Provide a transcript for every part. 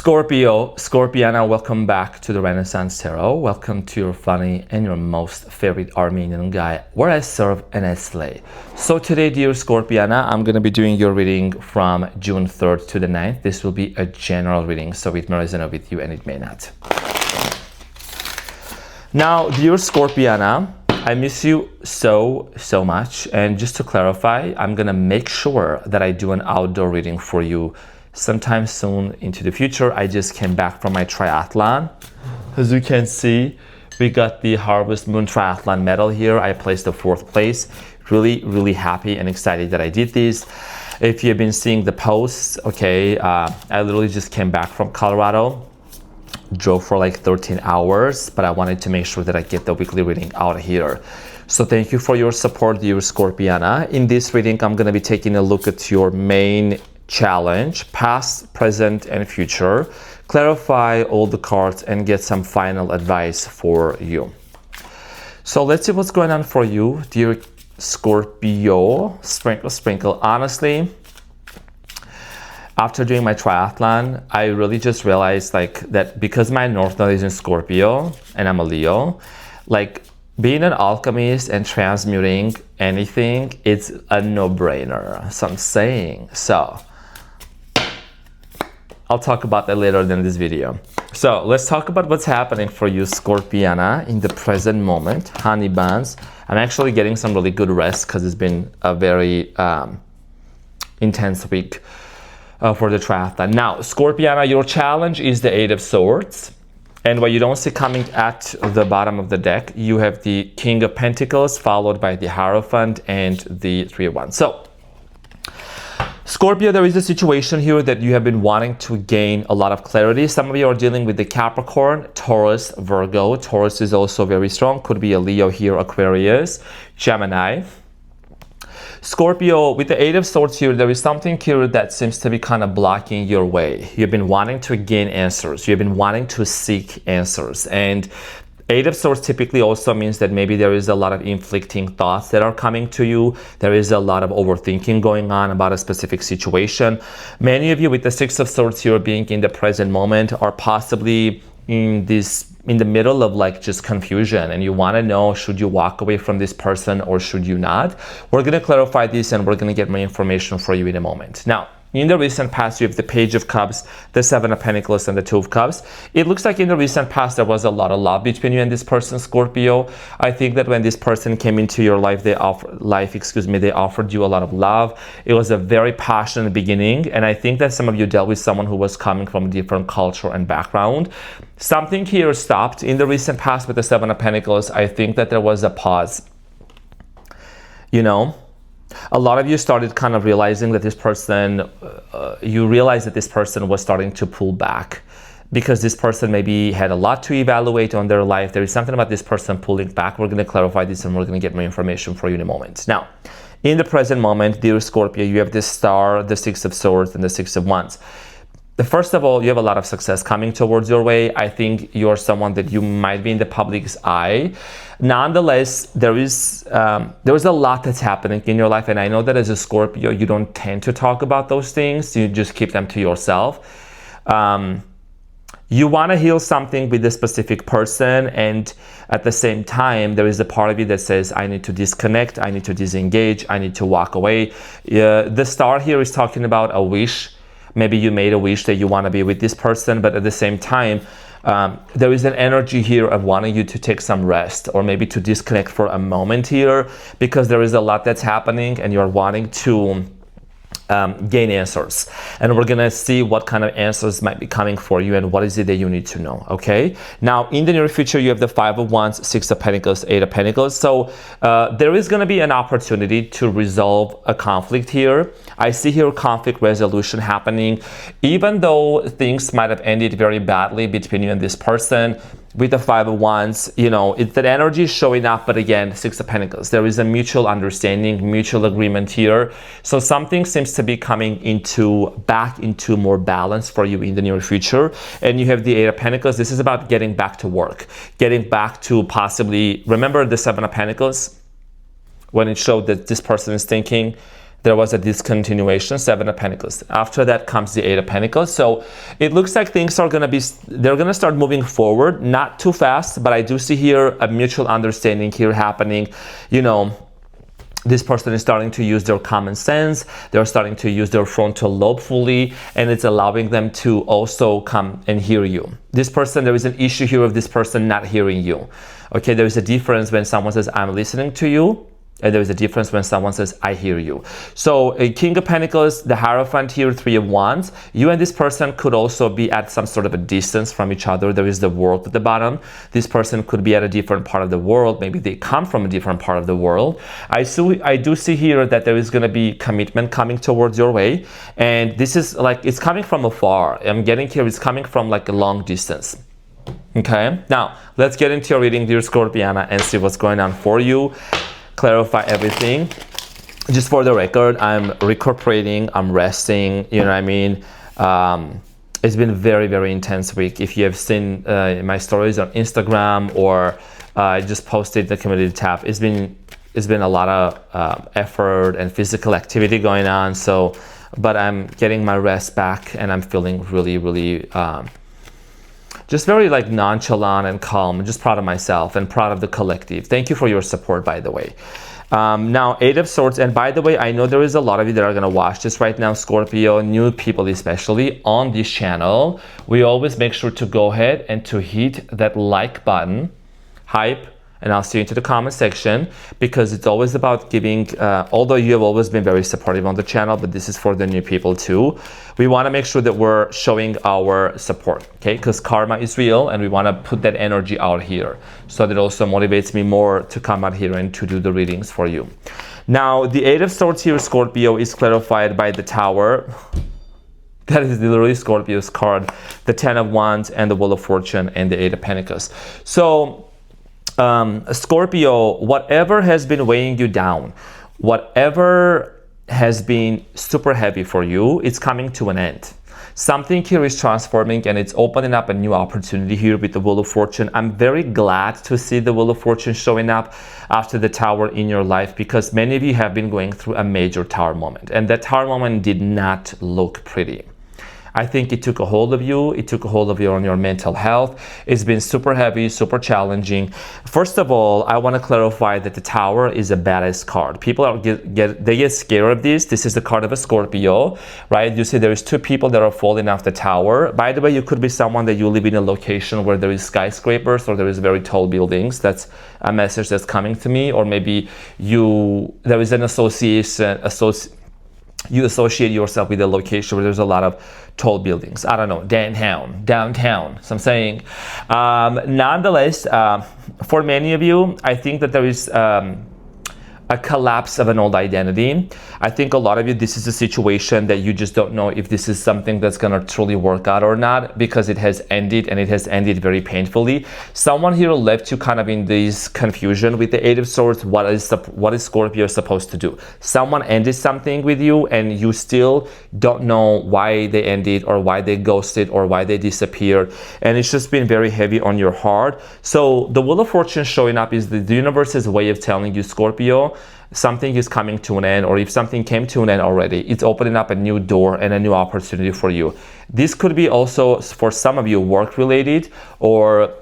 Scorpio, Scorpiana, welcome back to the Renaissance Tarot. Welcome to your funny and your most favorite Armenian guy, where I serve and I slay. So today, dear Scorpiana, I'm going to be doing your reading from June 3rd to the 9th. This will be a general reading, so it may resonate with you and it may not. Now, dear Scorpiana, I miss you so much. And just to clarify, I'm going to make sure that I do an outdoor reading for you sometime soon into the future. I just came back from my triathlon. As you can see, we got the Harvest Moon Triathlon medal here. I placed the 4th place. Really happy and excited that I did this. If you've been seeing the posts, okay, I literally just came back from Colorado. Drove for like 13 hours, but I wanted to make sure that I get the weekly reading out here. So thank you for your support, dear Scorpiana. In this reading, I'm going to be taking a look at your main challenge, past, present, and future. Clarify all the cards and get some final advice for you. So let's see what's going on for you, dear Scorpio. Sprinkle. Honestly, after doing my triathlon, I really just realized that because my North Node is in Scorpio and I'm a Leo, being an alchemist and transmuting anything, it's a no-brainer. So I'm saying, I'll talk about that later in this video. So let's talk about what's happening for you, Scorpiana, in the present moment. Honey buns. I'm actually getting some really good rest because it's been a very intense week for the triathlon. Now, Scorpiana, your challenge is the 8 of Swords. And what you don't see coming at the bottom of the deck, you have the King of Pentacles followed by the Hierophant and the 3 of Wands. So, Scorpio, there is a situation here that you have been wanting to gain a lot of clarity. Some of you are dealing with the Capricorn, Taurus, Virgo. Taurus is also very strong. Could be a Leo here, Aquarius, Gemini. Scorpio, with the 8 of Swords here, there is something here that seems to be kind of blocking your way. You've been wanting to gain answers. You've been wanting to seek answers. And 8 of Swords typically also means that maybe there is a lot of inflicting thoughts that are coming to you. There is a lot of overthinking going on about a specific situation. Many of you with the 6 of Swords here being in the present moment are possibly in the middle of just confusion, and you want to know, should you walk away from this person or should you not? We're going to clarify this and we're going to get more information for you in a moment. Now, in the recent past, you have the Page of Cups, the 7 of Pentacles, and the 2 of Cups. It looks like in the recent past, there was a lot of love between you and this person, Scorpio. I think that when this person came into your life, they offered you a lot of love. It was a very passionate beginning. And I think that some of you dealt with someone who was coming from a different culture and background. Something here stopped in the recent past with the 7 of Pentacles. I think that there was a pause. A lot of you started kind of realizing that this person, was starting to pull back because this person maybe had a lot to evaluate on their life. There is something about this person pulling back. We're going to clarify this and we're going to get more information for you in a moment. Now, in the present moment, dear Scorpio, you have the Star, the 6 of Swords, and the 6 of Wands. First of all, you have a lot of success coming towards your way. I think you're someone that you might be in the public's eye. Nonetheless, there is a lot that's happening in your life. And I know that as a Scorpio, you don't tend to talk about those things. You just keep them to yourself. You want to heal something with a specific person. And at the same time, there is a part of you that says, I need to disconnect. I need to disengage. I need to walk away. The Star here is talking about a wish. Maybe you made a wish that you want to be with this person, but at the same time, there is an energy here of wanting you to take some rest or maybe to disconnect for a moment here because there is a lot that's happening and you're wanting to gain answers. And we're going to see what kind of answers might be coming for you and what is it that you need to know, okay? Now, in the near future, you have the 5 of Wands, 6 of Pentacles, 8 of Pentacles. So there is going to be an opportunity to resolve a conflict here. I see here conflict resolution happening. Even though things might have ended very badly between you and this person, with the 5 of Wands, it's that energy is showing up, but again, 6 of Pentacles. There is a mutual understanding, mutual agreement here. So something seems to be coming back into more balance for you in the near future. And you have the 8 of Pentacles. This is about getting back to work, getting back to possibly, remember the 7 of Pentacles? When it showed that this person is thinking, there was a discontinuation, 7 of Pentacles. After that comes the 8 of Pentacles. So it looks like things are they're gonna start moving forward, not too fast, but I do see here a mutual understanding here happening. You know, this person is starting to use their common sense, they're starting to use their frontal lobe fully, and it's allowing them to also come and hear you. This person, there is an issue here of this person not hearing you. Okay, there is a difference when someone says, I'm listening to you, and there is a difference when someone says, I hear you. So King of Pentacles, the Hierophant here, 3 of Wands. You and this person could also be at some sort of a distance from each other. There is the World at the bottom. This person could be at a different part of the world. Maybe they come from a different part of the world. I do see here that there is going to be commitment coming towards your way. And this is like, it's coming from afar. I'm getting here, it's coming from like a long distance. Okay, now let's get into your reading, dear Scorpiana, and see what's going on for you. Clarify everything. Just for the record, I'm recuperating, I'm resting, you know what I mean? It's been a very, very intense week. If you have seen my stories on Instagram, or I just posted the community tab, it's been a lot of effort and physical activity going on. So, but I'm getting my rest back, and I'm feeling really, really just very like nonchalant and calm. I'm just proud of myself and proud of the collective. Thank you for your support, by the way. Now, 8 of Swords. And by the way, I know there is a lot of you that are going to watch this right now, Scorpio, new people especially on this channel. We always make sure to go ahead and to hit that like button, hype, and I'll see you into the comment section, because it's always about giving, although you have always been very supportive on the channel, but this is for the new people too. We want to make sure that we're showing our support, okay? Because karma is real, and we want to put that energy out here. So that also motivates me more to come out here and to do the readings for you. Now, the 8 of Swords here, Scorpio, is clarified by the Tower. That is literally Scorpio's card, the 10 of Wands, and the Wheel of Fortune, and the 8 of Pentacles. So, Scorpio, whatever has been weighing you down, whatever has been super heavy for you, it's coming to an end. Something here is transforming, and it's opening up a new opportunity here with the Wheel of Fortune. I'm very glad to see the Wheel of Fortune showing up after the Tower in your life, because many of you have been going through a major Tower moment, and that Tower moment did not look pretty. I think it took a hold of you. It took a hold of you on your mental health. It's been super heavy, super challenging. First of all, I want to clarify that the Tower is a badass card. People get scared of this. This is the card of a Scorpio, right? You see, there's 2 people that are falling off the Tower. By the way, you could be someone that you live in a location where there is skyscrapers or there is very tall buildings. That's a message that's coming to me. Or maybe there is an association. You associate yourself with a location where there's a lot of tall buildings. I don't know, downtown. So I'm saying, nonetheless, for many of you, I think that there is a collapse of an old identity. I think a lot of you, this is a situation that you just don't know if this is something that's gonna truly work out or not, because it has ended, and it has ended very painfully. Someone here left you kind of in this confusion with the 8 of Swords. What is Scorpio supposed to do? Someone ended something with you, and you still don't know why they ended, or why they ghosted, or why they disappeared, and it's just been very heavy on your heart. So the Wheel of Fortune showing up is the universe's way of telling you, Scorpio, something is coming to an end, or if something came to an end already, it's opening up a new door and a new opportunity for you. This could be also, for some of you, work related or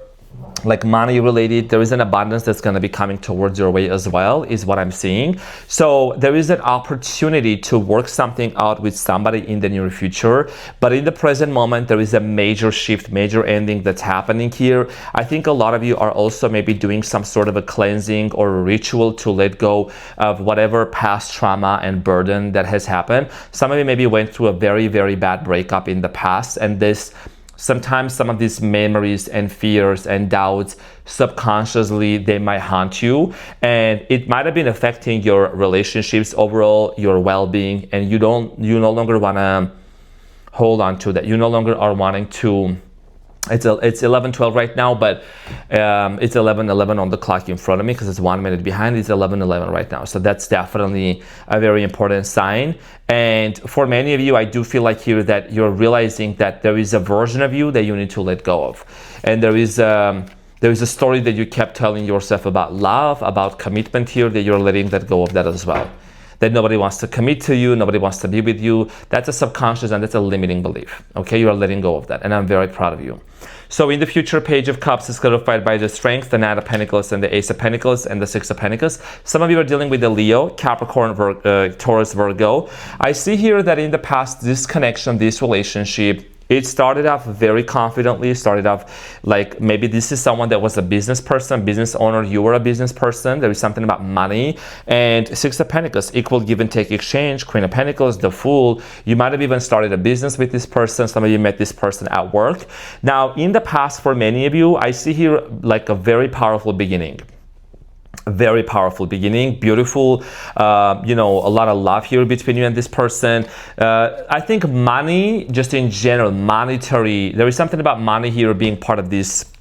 like money related. There is an abundance that's going to be coming towards your way as well, is what I'm seeing. So there is an opportunity to work something out with somebody in the near future, but in the present moment there is a major shift, major ending that's happening here. I think a lot of you are also maybe doing some sort of a cleansing or a ritual to let go of whatever past trauma and burden that has happened. Some of you maybe went through a very, very bad breakup in the past, and sometimes some of these memories and fears and doubts, subconsciously, they might haunt you, and it might have been affecting your relationships overall, your well-being, and you no longer want to hold on to that. You no longer are wanting to. It's 11:12 right now, but it's 11:11 on the clock in front of me, because it's 1 minute behind. It's 11:11 right now, so that's definitely a very important sign. And for many of you, I do feel like here that you're realizing that there is a version of you that you need to let go of, and there is a story that you kept telling yourself about love, about commitment here, that you're letting that go of that as well. that nobody wants to commit to you, nobody wants to be with you. That's a subconscious and that's a limiting belief. Okay, you are letting go of that, and I'm very proud of you. So in the future, Page of Cups is clarified by the Strength, the Knight of Pentacles, and the Ace of Pentacles, and the Six of Pentacles. Some of you are dealing with the Leo, Capricorn, Taurus, Virgo. I see here that in the past, this connection, this relationship, it started off very confidently, started off like maybe this is someone that was a business person, business owner, you were a business person, there is something about money, and Six of Pentacles, equal give and take exchange, Queen of Pentacles, the Fool. You might have even started a business with this person, some of you met this person at work. Now, in the past, for many of you, I see here like a very powerful beginning. Very powerful beginning, beautiful, a lot of love here between you and this person. I think money, just in general, monetary, there is something about money here being part of this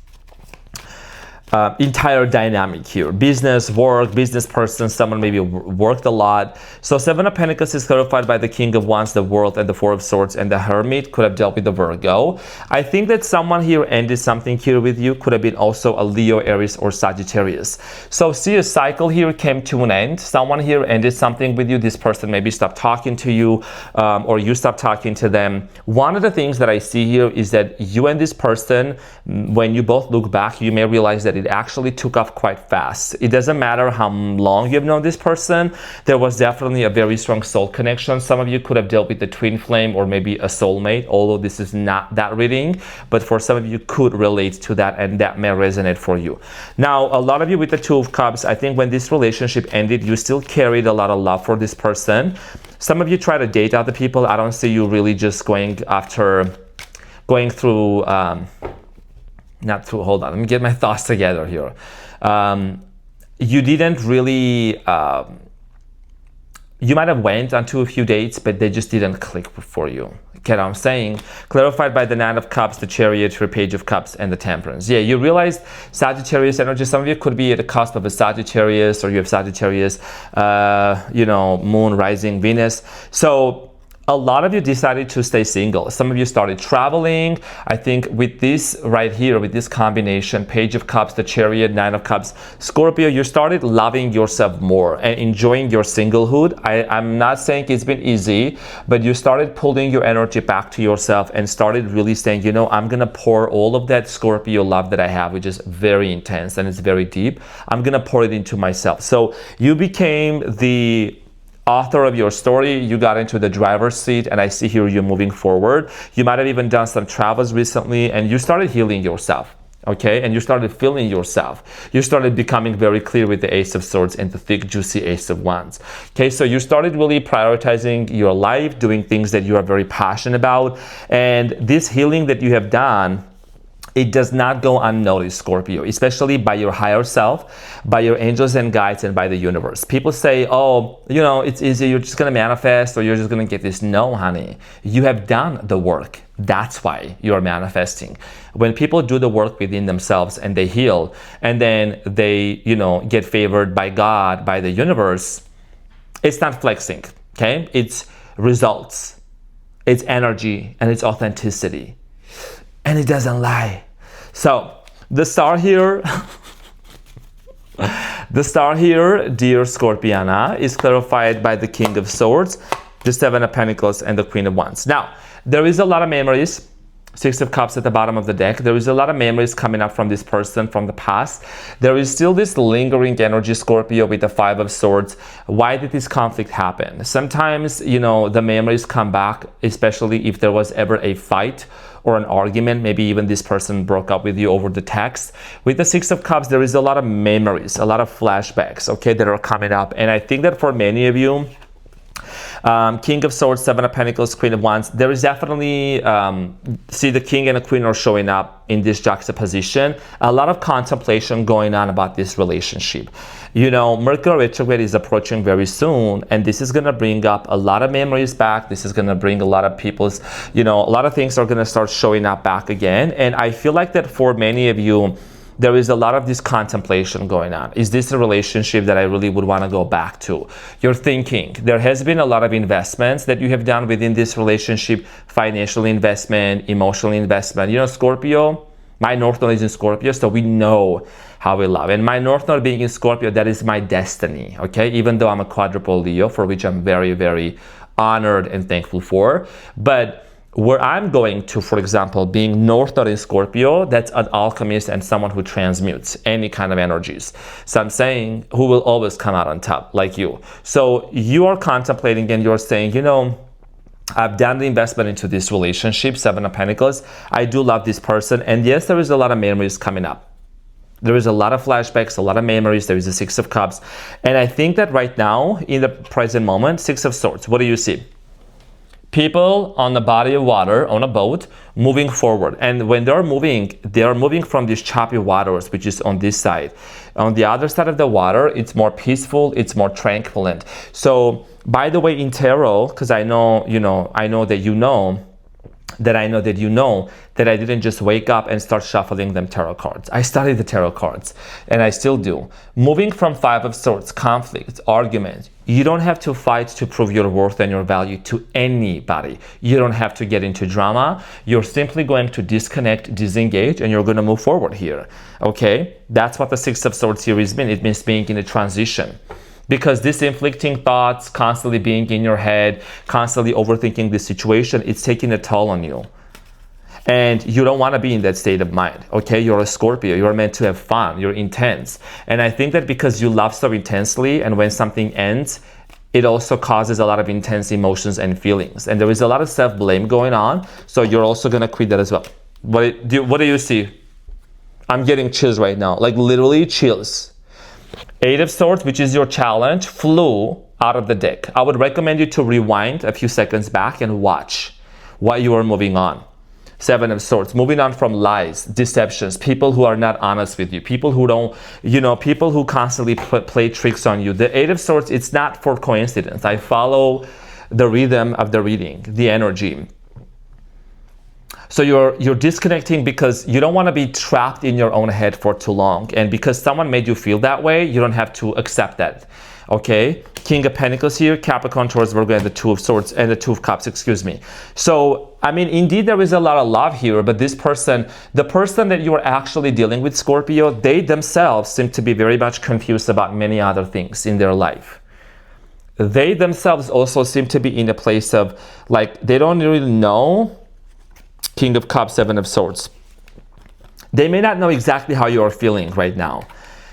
entire dynamic here. Business, work, business person, someone maybe worked a lot. So Seven of Pentacles is clarified by the King of Wands, the World, and the Four of Swords, and the Hermit could have dealt with the Virgo. I think that someone here ended something here with you, could have been also a Leo, Aries, or Sagittarius. So see, a cycle here came to an end. Someone here ended something with you. This person maybe stopped talking to you, or you stopped talking to them. One of the things that I see here is that you and this person, when you both look back, you may realize that it actually took off quite fast. It doesn't matter how long you've known this person, there was definitely a very strong soul connection. Some of you could have dealt with the twin flame or maybe a soulmate, although this is not that reading, but for some of you could relate to that, and that may resonate for you. Now, a lot of you with the Two of Cups, I think when this relationship ended, you still carried a lot of love for this person. Some of you try to date other people. I don't see you really just going through hold on, let me get my thoughts together here. You didn't really, you might have went onto a few dates, but they just didn't click for you. Get what I'm saying? Clarified by the Nine of Cups, the Chariot, the Page of Cups, and the Temperance. Yeah, you realized Sagittarius energy. Some of you could be at the cusp of a Sagittarius, or you have Sagittarius, Moon, Rising, Venus. So a lot of you decided to stay single. Some of you started traveling. I think with this right here, with this combination, Page of Cups, the Chariot, Nine of Cups, Scorpio, you started loving yourself more and enjoying your singlehood. I'm not saying it's been easy, but you started pulling your energy back to yourself and started really saying, I'm gonna pour all of that Scorpio love that I have, which is very intense and it's very deep. I'm gonna pour it into myself. So you became the author of your story. You got into the driver's seat, and I see here you're moving forward. You might have even done some travels recently, and you started healing yourself, okay? And you started feeling yourself. You started becoming very clear with the Ace of Swords and the thick, juicy Ace of Wands, okay? So you started really prioritizing your life, doing things that you are very passionate about, and this healing that you have done, it does not go unnoticed, Scorpio, especially by your higher self, by your angels and guides, and by the universe. People say, oh, it's easy, you're just gonna manifest, or you're just gonna get this. No, honey, you have done the work. That's why you're manifesting. When people do the work within themselves and they heal, and then they, get favored by God, by the universe, it's not flexing, okay? It's results, it's energy, and it's authenticity. And it doesn't lie. So the star here, dear Scorpiana, is clarified by the King of Swords, the Seven of Pentacles, and the Queen of Wands. Now, there is a lot of memories. Six of Cups at the bottom of the deck. There is a lot of memories coming up from this person from the past. There is still this lingering energy, Scorpio, with the Five of Swords. Why did this conflict happen? Sometimes, the memories come back, especially if there was ever a fight or an argument. Maybe even this person broke up with you over the text. With the Six of Cups, there is a lot of memories, a lot of flashbacks, okay, that are coming up. And I think that for many of you, King of Swords, Seven of Pentacles, Queen of Wands, there is definitely, see the King and the Queen are showing up in this juxtaposition. A lot of contemplation going on about this relationship. Mercury retrograde is approaching very soon, and this is going to bring up a lot of memories back. This is going to bring a lot of people's, a lot of things are going to start showing up back again. And I feel like that for many of you, there is a lot of this contemplation going on. Is this a relationship that I really would want to go back to? You're thinking. There has been a lot of investments that you have done within this relationship, financial investment, emotional investment. Scorpio, My North Node is in Scorpio, so we know how we love. And my North Node being in Scorpio, that is my destiny, okay? Even though I'm a quadruple Leo, for which I'm very, very honored and thankful for. But where I'm going to, for example, being North Node in Scorpio, that's an alchemist and someone who transmutes any kind of energies. So I'm saying who will always come out on top, like you. So you are contemplating and you're saying, you know, I've done the investment into this relationship, Seven of Pentacles. I do love this person. And yes, there is a lot of memories coming up. There is a lot of flashbacks, a lot of memories. There is a Six of Cups. And I think that right now, in the present moment, Six of Swords, what do you see? People on the body of water, on a boat, moving forward. And when they are moving from these choppy waters, which is on this side. On the other side of the water, it's more peaceful, it's more tranquil. So, by the way, in tarot, because I know that I didn't just wake up and start shuffling them tarot cards. I studied the tarot cards, and I still do. Moving from Five of Swords, conflict, argument. You don't have to fight to prove your worth and your value to anybody. You don't have to get into drama. You're simply going to disconnect, disengage, and you're going to move forward here. Okay? That's what the Six of Swords series means. It means being in a transition. Because this inflicting thoughts, constantly being in your head, constantly overthinking the situation, it's taking a toll on you. And you don't want to be in that state of mind, okay? You're a Scorpio. You're meant to have fun. You're intense. And I think that because you love so intensely, and when something ends, it also causes a lot of intense emotions and feelings. And there is a lot of self-blame going on, so you're also going to quit that as well. What do you see? I'm getting chills right now, like literally chills. Eight of Swords, which is your challenge, flew out of the deck. I would recommend you to rewind a few seconds back and watch what you are moving on. Seven of Swords, moving on from lies, deceptions, people who are not honest with you, people who don't, people who constantly play tricks on you. The Eight of Swords, it's not for coincidence. I follow the rhythm of the reading, the energy. So you're disconnecting because you don't want to be trapped in your own head for too long. And because someone made you feel that way, you don't have to accept that. Okay? King of Pentacles here, Capricorn, Taurus, Virgo, and the Two of Swords, and the Two of Cups, excuse me. So, I mean, indeed, there is a lot of love here, but this person, the person that you are actually dealing with, Scorpio, they themselves seem to be very much confused about many other things in their life. They themselves also seem to be in a place of, like, they don't really know. King of Cups, Seven of Swords. They may not know exactly how you are feeling right now.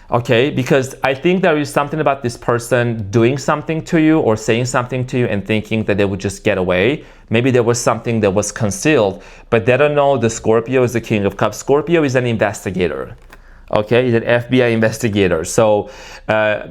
Okay, because I think there is something about this person doing something to you or saying something to you and thinking that they would just get away. Maybe there was something that was concealed, but they don't know the Scorpio is the King of Cups. Scorpio is an investigator. Okay, he's an FBI investigator. So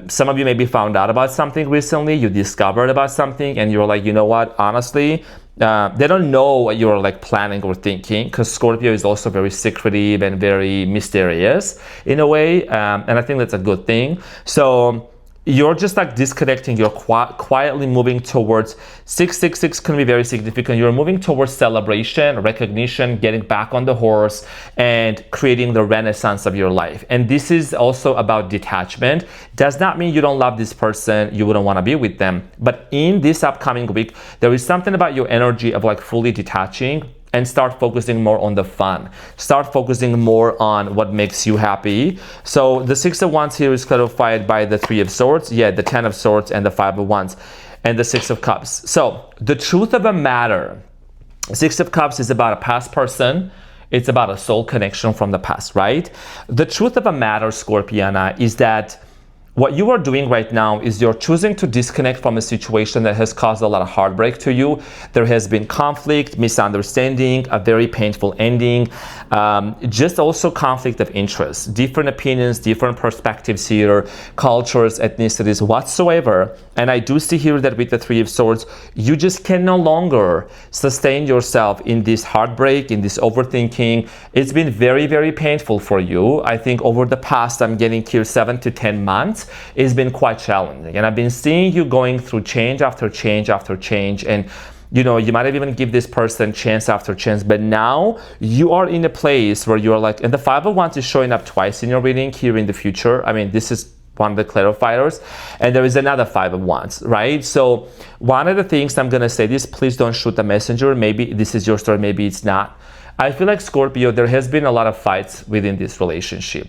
some of you maybe found out about something recently, you discovered about something, and you're like, you know what, honestly, they don't know what you're like planning or thinking, because Scorpio is also very secretive and very mysterious in a way, and I think that's a good thing. So you're just like disconnecting, you're quietly moving towards 666 can be very significant. You're moving towards celebration, recognition, getting back on the horse, and creating the renaissance of your life. And this is also about detachment. Does not mean you don't love this person, you wouldn't want to be with them. But in this upcoming week, there is something about your energy of like fully detaching, and start focusing more on the fun. Start focusing more on what makes you happy. So the Six of Wands here is clarified by the Three of Swords, the Ten of Swords, and the Five of Wands, and the Six of Cups. So the truth of the matter, Six of Cups is about a past person. It's about a soul connection from the past, right? The truth of the matter, Scorpiana, is that what you are doing right now is you're choosing to disconnect from a situation that has caused a lot of heartbreak to you. There has been conflict, misunderstanding, a very painful ending, just also conflict of interest, different opinions, different perspectives here, cultures, ethnicities, whatsoever. And I do see here that with the Three of Swords, you just can no longer sustain yourself in this heartbreak, in this overthinking. It's been very, very painful for you. I think over the past, I'm getting here 7 to 10 months, it's been quite challenging. And I've been seeing you going through change after change after change. And you might have even give this person chance after chance, but now you are in a place where you're like, and the Five of Wands is showing up twice in your reading here in the future. I mean, this is one of the clarifiers, and there is another Five of Wands, right? So one of the things I'm gonna say this, please don't shoot the messenger. Maybe this is your story, maybe it's not. I feel like Scorpio, there has been a lot of fights within this relationship.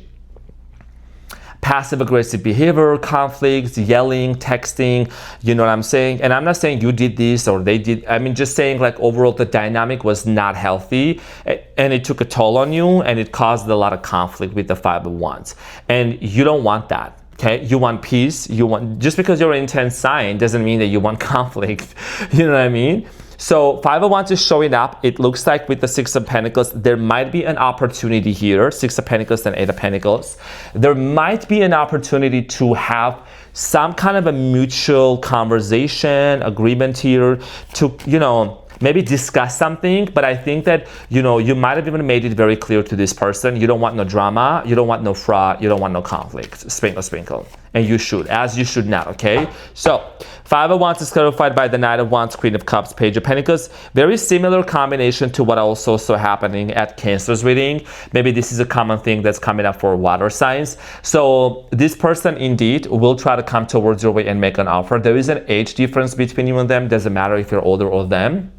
Passive aggressive behavior, conflicts, yelling, texting, you know what I'm saying? And I'm not saying you did this or they did. I mean, just saying like overall the dynamic was not healthy and it took a toll on you and it caused a lot of conflict with the Five of Wands. And you don't want that. Okay, you want peace. You want, just because you're an intense sign doesn't mean that you want conflict. You know what I mean? So Five of Wands is showing up. It looks like with the Six of Pentacles, there might be an opportunity here. Six of Pentacles and Eight of Pentacles. There might be an opportunity to have some kind of a mutual conversation, agreement here to, you know, maybe discuss something. But I think that, you know, you might have even made it very clear to this person. You don't want no drama. You don't want no fraud. You don't want no conflict. Sprinkle, sprinkle. And you should, as you should not, okay? So, Five of Wands is clarified by the Knight of Wands, Queen of Cups, Page of Pentacles. Very similar combination to what I also saw happening at Cancer's reading. Maybe this is a common thing that's coming up for water signs. So, this person indeed will try to come towards your way and make an offer. There is an age difference between you and them. Doesn't matter if you're older or them.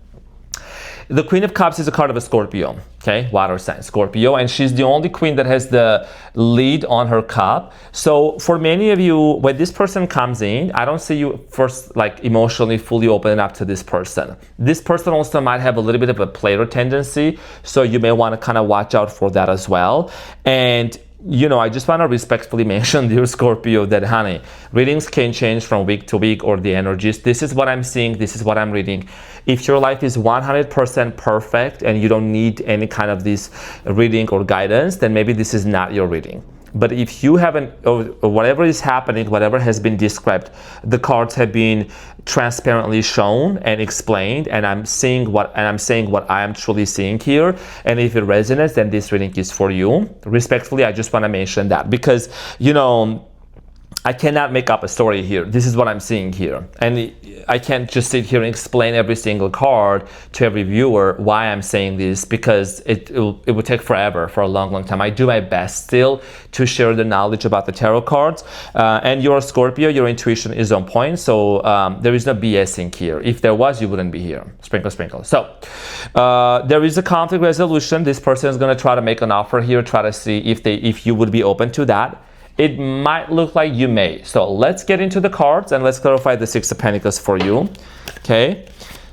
The Queen of Cups is a card of a Scorpio, okay? Water sign, Scorpio, and she's the only queen that has the lead on her cup. So for many of you, when this person comes in, I don't see you first like emotionally fully opening up to this person. This person also might have a little bit of a player tendency, so you may want to kind of watch out for that as well. And you know, I just want to respectfully mention, dear Scorpio, that honey, readings can change from week to week or the energies. This is what I'm seeing. This is what I'm reading. If your life is 100% perfect and you don't need any kind of this reading or guidance, then maybe this is not your reading. But if you haven't, or whatever is happening, whatever has been described, the cards have been transparently shown and explained, and I'm saying what I am truly seeing here. And if it resonates, then this reading is for you. Respectfully, I just want to mention that because, you know, I cannot make up a story here. This is what I'm seeing here. And I can't just sit here and explain every single card to every viewer why I'm saying this, because it would take forever, for a long, long time. I do my best still to share the knowledge about the tarot cards. And you're a Scorpio, your intuition is on point. So there is no BSing here. If there was, you wouldn't be here. Sprinkle, sprinkle. So there is a conflict resolution. This person is going to try to make an offer here, try to see if you would be open to that. It might look like you may. So let's get into the cards and let's clarify the Six of Pentacles for you. Okay,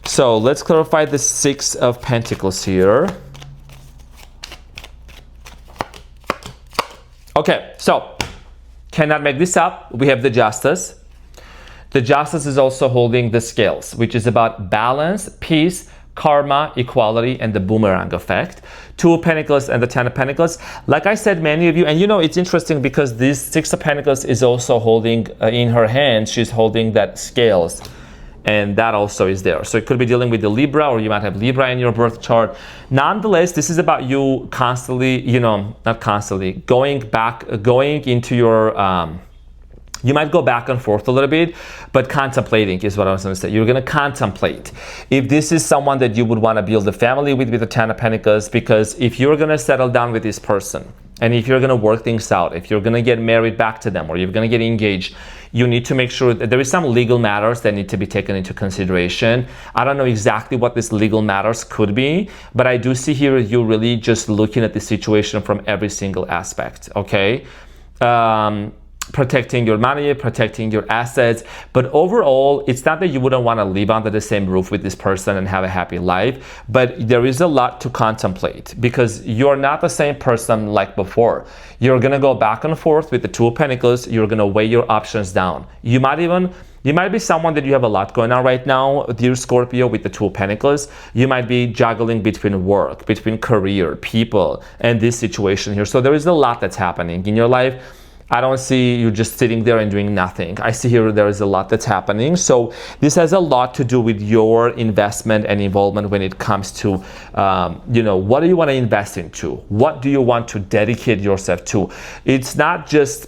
so let's clarify the Six of Pentacles here. Okay, so cannot make this up. We have the Justice. The Justice is also holding the scales, which is about balance, peace, karma, equality, and the boomerang effect. Two of Pentacles and the Ten of Pentacles. Like I said, many of you, and you know, it's interesting because this Six of Pentacles is also holding in her hand, she's holding that scales, and that also is there. So it could be dealing with the Libra, or you might have Libra in your birth chart. Nonetheless, this is about you constantly, you know, not constantly, going into your, you might go back and forth a little bit, but contemplating is what I was going to say. You're going to contemplate. If this is someone that you would want to build a family with the Ten of Pentacles, because if you're going to settle down with this person, and if you're going to work things out, if you're going to get married back to them, or you're going to get engaged, you need to make sure that there is some legal matters that need to be taken into consideration. I don't know exactly what these legal matters could be, but I do see here you really just looking at the situation from every single aspect, okay? Protecting your money, protecting your assets. But overall, it's not that you wouldn't want to live under the same roof with this person and have a happy life, but there is a lot to contemplate because you're not the same person like before. You're going to go back and forth with the Two of Pentacles. You're going to weigh your options down. You might be someone that you have a lot going on right now, dear Scorpio, with the Two of Pentacles. You might be juggling between work, between career, people, and this situation here. So there is a lot that's happening in your life. I don't see you just sitting there and doing nothing. I see here there is a lot that's happening. So this has a lot to do with your investment and involvement when it comes to, you know, what do you want to invest into? What do you want to dedicate yourself to? It's not just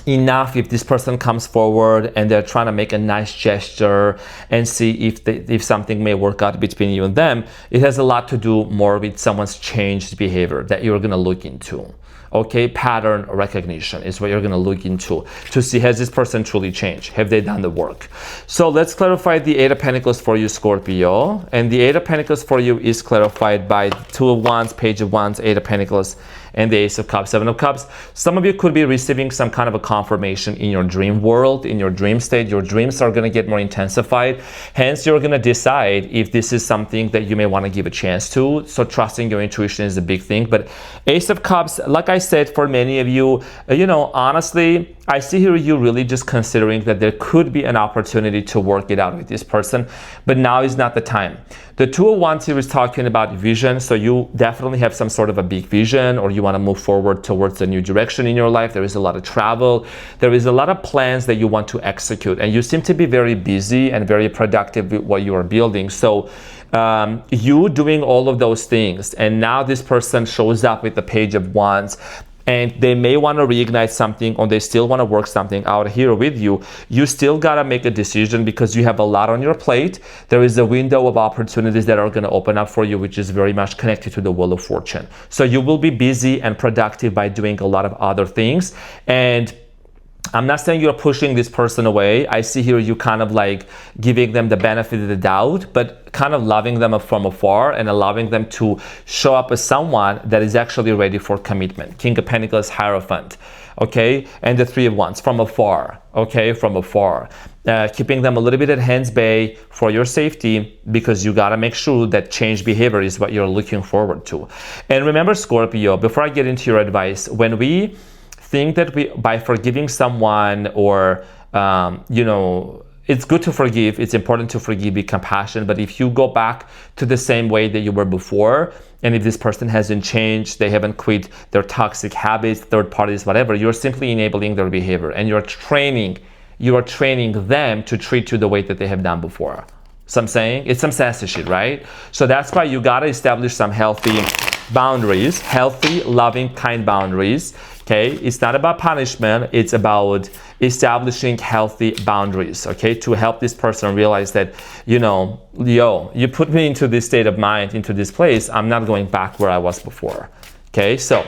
enough if this person comes forward and they're trying to make a nice gesture and see if something may work out between you and them. It has a lot to do more with someone's changed behavior that you're going to look into. Okay, pattern recognition is what you're going to look into to see, has this person truly changed? Have they done the work? So let's clarify the Eight of Pentacles for you, Scorpio. And the Eight of Pentacles for you is clarified by Two of Wands, Page of Wands, Eight of Pentacles, and the Ace of Cups, Seven of Cups. Some of you could be receiving some kind of a confirmation in your dream world, in your dream state. Your dreams are going to get more intensified. Hence, you're going to decide if this is something that you may want to give a chance to. So trusting your intuition is a big thing. But Ace of Cups, like I said, for many of you, honestly, I see here you really just considering that there could be an opportunity to work it out with this person, but now is not the time. The Two of Wands here is talking about vision, so you definitely have some sort of a big vision, or you want to move forward towards a new direction in your life. There is a lot of travel. There is a lot of plans that you want to execute, and you seem to be very busy and very productive with what you are building. So you doing all of those things, and now this person shows up with the Page of Wands, and they may want to reignite something, or they still want to work something out here with you. You still got to make a decision because you have a lot on your plate. There is a window of opportunities that are going to open up for you, which is very much connected to the Wheel of Fortune. So you will be busy and productive by doing a lot of other things. And I'm not saying you're pushing this person away. I see here you kind of like giving them the benefit of the doubt, but kind of loving them from afar and allowing them to show up as someone that is actually ready for commitment. King of Pentacles, Hierophant, okay? And the Three of Wands, from afar, okay? From afar. Keeping them a little bit at hands bay for your safety, because you got to make sure that change behavior is what you're looking forward to. And remember, Scorpio, before I get into your advice, when we think that by forgiving someone, or it's good to forgive, it's important to forgive, be compassionate, but if you go back to the same way that you were before, and if this person hasn't changed, they haven't quit their toxic habits, third parties, whatever, you're simply enabling their behavior, and you're training them to treat you the way that they have done before. So I'm saying it's some sassy shit, right? So that's why you gotta establish some healthy boundaries, healthy, loving, kind boundaries. Okay, it's not about punishment, it's about establishing healthy boundaries, okay, to help this person realize that, you put me into this state of mind, into this place, I'm not going back where I was before. Okay, so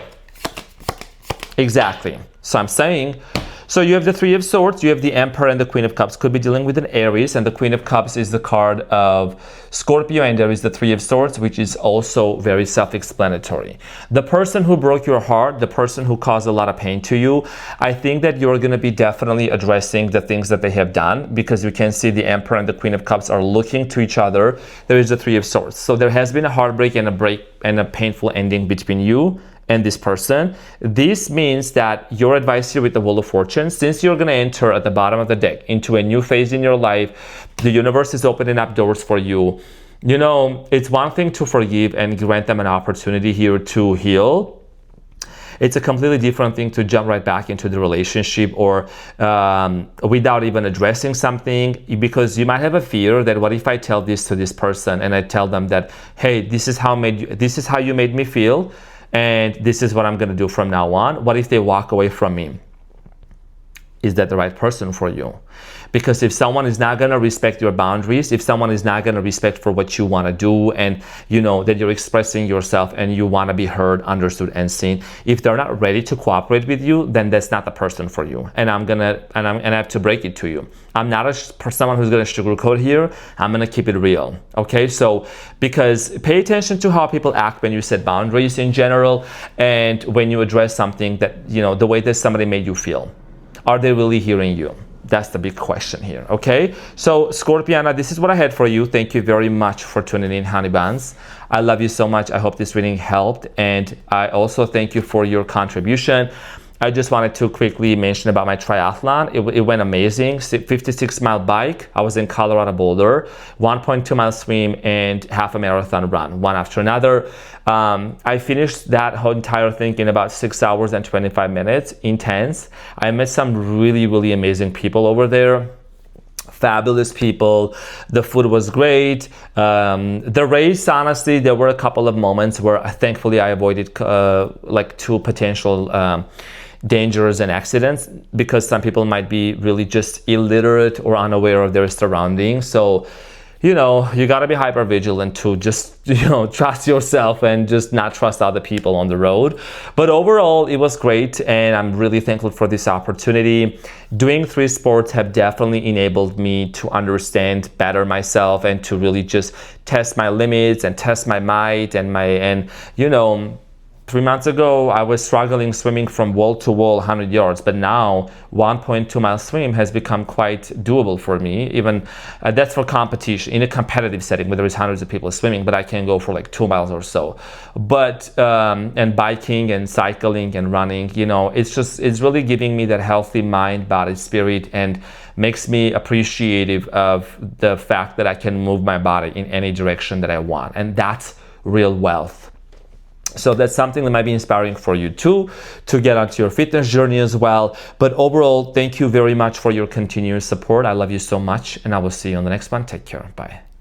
exactly. So I'm saying, so you have the Three of Swords, you have the Emperor and the Queen of Cups. Could be dealing with an Aries, and the Queen of Cups is the card of Scorpio, and there is the Three of Swords, which is also very self-explanatory. The person who broke your heart, the person who caused a lot of pain to you, I think that you're going to be definitely addressing the things that they have done, because you can see the Emperor and the Queen of Cups are looking to each other. There is the Three of Swords. So there has been a heartbreak and a painful ending between you and this person. This means that your advice here with the Wheel of Fortune, since you're going to enter at the bottom of the deck into a new phase in your life, the universe is opening up doors for you. It's one thing to forgive and grant them an opportunity here to heal. It's a completely different thing to jump right back into the relationship, or without even addressing something, because you might have a fear that, what if I tell this to this person and I tell them that, hey, this is how you made me feel, and this is what I'm going to do from now on. What if they walk away from me? Is that the right person for you? Because if someone is not going to respect your boundaries, if someone is not going to respect for what you want to do, and that you're expressing yourself and you want to be heard, understood, and seen, if they're not ready to cooperate with you, then that's not the person for you. And I have to break it to you. I'm not someone who's going to sugarcoat here. I'm going to keep it real. Okay, so because pay attention to how people act when you set boundaries in general, and when you address something that the way that somebody made you feel. Are they really hearing you? That's the big question here, okay? So, Scorpiana, this is what I had for you. Thank you very much for tuning in, honey buns. I love you so much. I hope this reading helped, and I also thank you for your contribution. I just wanted to quickly mention about my triathlon. It went amazing. 56-mile bike. I was in Colorado Boulder. 1.2-mile swim and half a marathon run, one after another. I finished that whole entire thing in about 6 hours and 25 minutes. Intense. I met some really, really amazing people over there. Fabulous people. The food was great. The race, honestly, there were a couple of moments where thankfully I avoided like two potential dangers and accidents, because some people might be really just illiterate or unaware of their surroundings. So, you know, you got to be hyper vigilant to just, you know, trust yourself and just not trust other people on the road. But overall, it was great, and I'm really thankful for this opportunity. Doing 3 sports have definitely enabled me to understand better myself and to really just test my limits and test my might and you know, 3 months ago, I was struggling swimming from wall to wall 100 yards, but now 1.2 mile swim has become quite doable for me. Even that's for competition in a competitive setting where there is hundreds of people swimming, but I can go for like 2 miles or so. But and biking and cycling and running, you know, it's really giving me that healthy mind, body, spirit, and makes me appreciative of the fact that I can move my body in any direction that I want, and that's real wealth. So that's something that might be inspiring for you too, to get onto your fitness journey as well. But overall, thank you very much for your continuous support. I love you so much, and I will see you on the next one. Take care. Bye.